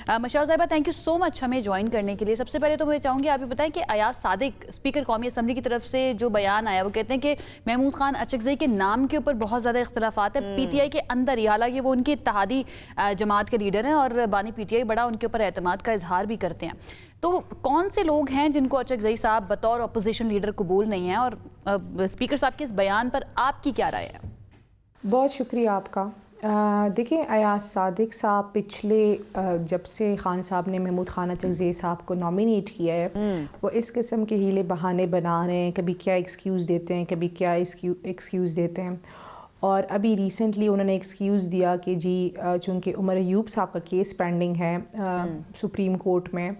مشال صاحبہ thank you so مچ ہمیں join کرنے کے لیے. سب سے پہلے تو مجھے چاہوں گی آپ یہ بتائیں کہ ایاز صادق اسپیکر قومی اسمبلی کی طرف سے جو بیان آیا وہ کہتے ہیں کہ محمود خان اچکزئی کے نام کے اوپر بہت زیادہ اختلافات ہیں پی ٹی آئی کے اندر ہی, حالانکہ وہ ان کی اتحادی جماعت کے لیڈر ہیں اور بانی پی ٹی آئی بڑا ان کے اوپر اعتماد کا اظہار بھی کرتے ہیں. تو کون سے لوگ ہیں جن کو اچکزئی صاحب بطور اپوزیشن لیڈر قبول نہیں ہیں, اور اسپیکر صاحب کے اس بیان پر آپ کی کیا رائے ہے؟ بہت شکریہ آپ کا. دیکھیں, ایاز صادق صاحب پچھلے جب سے خان صاحب نے محمود خان اچکزئی صاحب کو نامینیٹ کیا ہے وہ اس قسم کے ہیلے بہانے بنا رہے ہیں, کبھی کیا ایکسکیوز دیتے ہیں کبھی کیا ایکسکیوز دیتے ہیں. اور ابھی ریسنٹلی انہوں نے ایکسکیوز دیا کہ جی چونکہ عمر ایوب صاحب کا کیس پینڈنگ ہے سپریم کورٹ میں,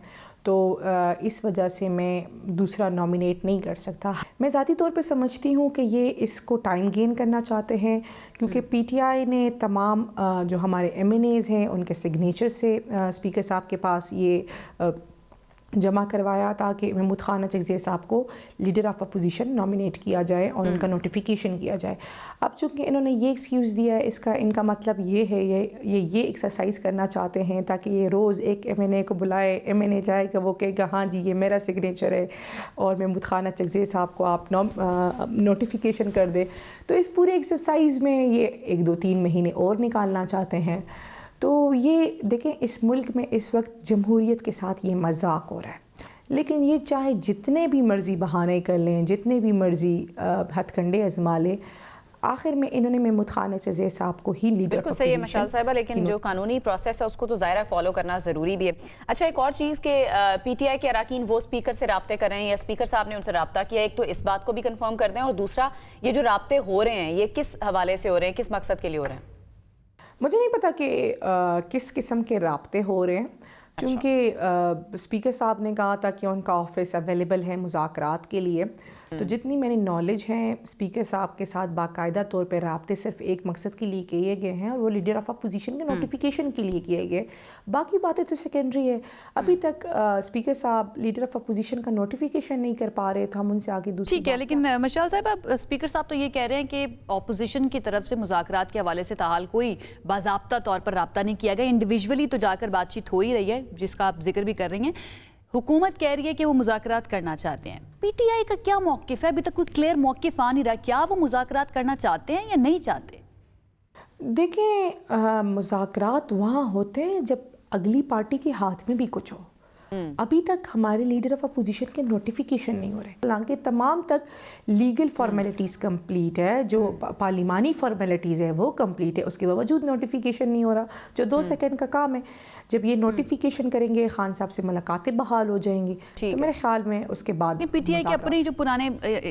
تو اس وجہ سے میں دوسرا نامینیٹ نہیں کر سکتا. میں ذاتی طور پہ سمجھتی ہوں کہ یہ اس کو ٹائم گین کرنا چاہتے ہیں, کیونکہ پی ٹی آئی نے تمام جو ہمارے ایم این ایز ہیں ان کے سگنیچر سے اسپیکر صاحب کے پاس یہ جمع کروایا تاکہ محمود خان اچکزئی صاحب کو لیڈر آف اپوزیشن نامینیٹ کیا جائے اور ان کا نوٹیفیکیشن کیا جائے. اب چونکہ انہوں نے یہ ایکسکیوز دیا ہے, ان کا مطلب یہ ہے یہ ایکسرسائز کرنا چاہتے ہیں تاکہ یہ روز ایک ایم این اے کو بلائے, ایم این اے جائے کہ وہ کہے گا ہاں جی یہ میرا سگنیچر ہے اور محمود خان اچکزئی صاحب کو آپ نوٹیفیکیشن کر دے. تو اس پورے ایکسرسائز میں یہ 1-2-3 مہینے اور نکالنا چاہتے ہیں. تو یہ دیکھیں اس ملک میں اس وقت جمہوریت کے ساتھ یہ مذاق ہو رہا ہے, لیکن یہ چاہے جتنے بھی مرضی بہانے کر لیں, جتنے بھی مرضی ہتھ کنڈے آزما لیں, آخر میں انہوں نے محمود خان اچکزئی صاحب کو ہی لیڈر. بالکل صحیح ہے مشال صاحبہ, لیکن جو قانونی پروسیس ہے اس کو تو ظاہر فالو کرنا ضروری بھی ہے. اچھا, ایک اور چیز کہ پی ٹی آئی کے اراکین وہ اسپیکر سے رابطے کر رہے ہیں یا اسپیکر صاحب نے ان سے رابطہ کیا, ایک تو اس بات کو بھی کنفرم کر دیں, اور دوسرا یہ جو رابطے ہو رہے ہیں یہ کس حوالے سے ہو رہے ہیں, کس مقصد کے لیے ہو رہے ہیں؟ مجھے نہیں پتا کہ کس قسم کے رابطے ہو رہے ہیں, چونکہ اسپیکر صاحب نے کہا تھا کہ ان کا آفس اویلیبل ہے مذاکرات کے لیے. تو جتنی میری نالج ہے اسپیکر صاحب کے ساتھ باقاعدہ طور پہ رابطے صرف ایک مقصد کے لیے کیے گئے ہیں اور وہ لیڈر آف اپوزیشن کے نوٹیفیکیشن کے لیے کیے گئے. باقی باتیں تو سیکنڈری ہے. ابھی تک اسپیکر صاحب لیڈر آف اپوزیشن کا نوٹیفیکیشن نہیں کر پا رہے, تو ہم ان سے آگے دوسری. ٹھیک ہے, لیکن مشال صاحب اسپیکر صاحب تو یہ کہہ رہے ہیں کہ اپوزیشن کی طرف سے مذاکرات کے حوالے سے تاحال کوئی باضابطہ طور پر رابطہ نہیں کیا گیا, انڈیویجولی تو جا کر بات چیت ہو ہی رہی ہے جس کا آپ ذکر بھی کر رہی ہیں. حکومت کہہ رہی ہے کہ وہ مذاکرات کرنا چاہتے ہیں, پی ٹی آئی کا کیا موقف ہے؟ ابھی تک کوئی کلیئر موقف آ نہیں رہا, کیا وہ مذاکرات کرنا چاہتے ہیں یا نہیں چاہتے؟ دیکھیں, مذاکرات وہاں ہوتے ہیں جب اگلی پارٹی کے ہاتھ میں بھی کچھ ہو. ابھی تک ہمارے لیڈر آف اپوزیشن کے نوٹیفیکیشن نہیں ہو رہے, حالانکہ تمام تک لیگل فارمیلٹیز کمپلیٹ ہے, جو پارلیمانی فارمیلٹیز ہے وہ کمپلیٹ ہے, اس کے باوجود نوٹیفیکیشن نہیں ہو رہا, جو 2 سیکنڈ کا کام ہے. جب یہ نوٹیفیکیشن کریں گے خان صاحب سے ملاقاتیں بحال ہو جائیں گی, تو میرے خیال میں اس کے بعد پی ٹی آئی کے اپنے جو پرانے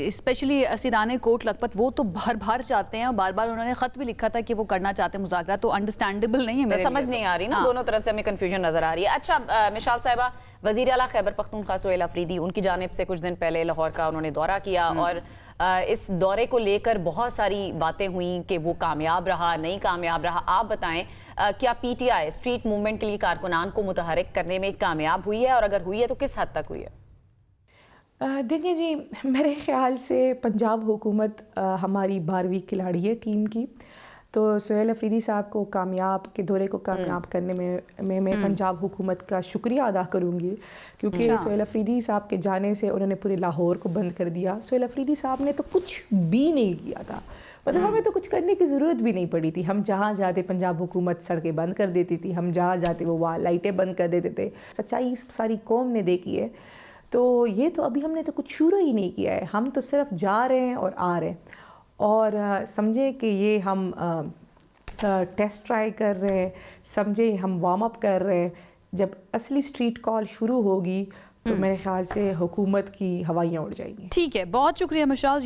اسپیشلی اسیران کوٹ لکھپت وہ تو بار چاہتے ہیں, اور بار بار انہوں نے خط بھی لکھا تھا کہ وہ کرنا چاہتے ہیں مذاکرات, تو انڈرسٹینڈیبل نہیں ہے, میرے سمجھ نہیں آ رہی نا, دونوں طرف سے ہمیں کنفیوژن نظر آ رہی ہے. اچھا مشال صاحبہ, وزیر اعلیٰ خیبر پختونخوا سہیل آفریدی, ان کی جانب سے کچھ دن پہلے لاہور کا انہوں نے دورہ کیا, اور اس دورے کو لے کر بہت ساری باتیں ہوئیں کہ وہ کامیاب رہا نہیں کامیاب رہا. آپ بتائیں کیا P T I street movement کے لیے کارکنان کو متحرک کرنے میں کامیاب ہوئی ہے, اور اگر ہوئی ہے تو کس حد تک ہوئی ہے؟ دیکھیں جی, میرے خیال سے پنجاب حکومت ہماری 12ویں کھلاڑی ہے ٹیم کی, تو سہیل آفریدی صاحب کو کے دورے کو کامیاب کرنے میں پنجاب حکومت کا شکریہ ادا کروں گی, کیونکہ سہیل آفریدی صاحب کے جانے سے انہوں نے پورے لاہور کو بند کر دیا. سہیل آفریدی صاحب نے تو کچھ بھی نہیں کیا تھا, مطلب ہمیں تو کچھ کرنے کی ضرورت بھی نہیں پڑی تھی. ہم جہاں جاتے پنجاب حکومت سڑکیں بند کر دیتی تھی, ہم جہاں جاتے وہ لائٹیں بند کر دیتے تھے. سچائی ساری قوم نے دیکھی ہے. تو یہ تو ابھی ہم نے تو کچھ شروع ہی نہیں کیا ہے, ہم تو صرف جا رہے ہیں اور آ رہے ہیں, اور سمجھے کہ یہ ہم ٹیسٹ ٹرائی کر رہے ہیں, سمجھے ہم وارم اپ کر رہے ہیں. جب اصلی اسٹریٹ کال شروع ہوگی تو میرے خیال سے حکومت کی ہوائیاں اڑ جائیں گی. ٹھیک ہے, بہت شکریہ مشال.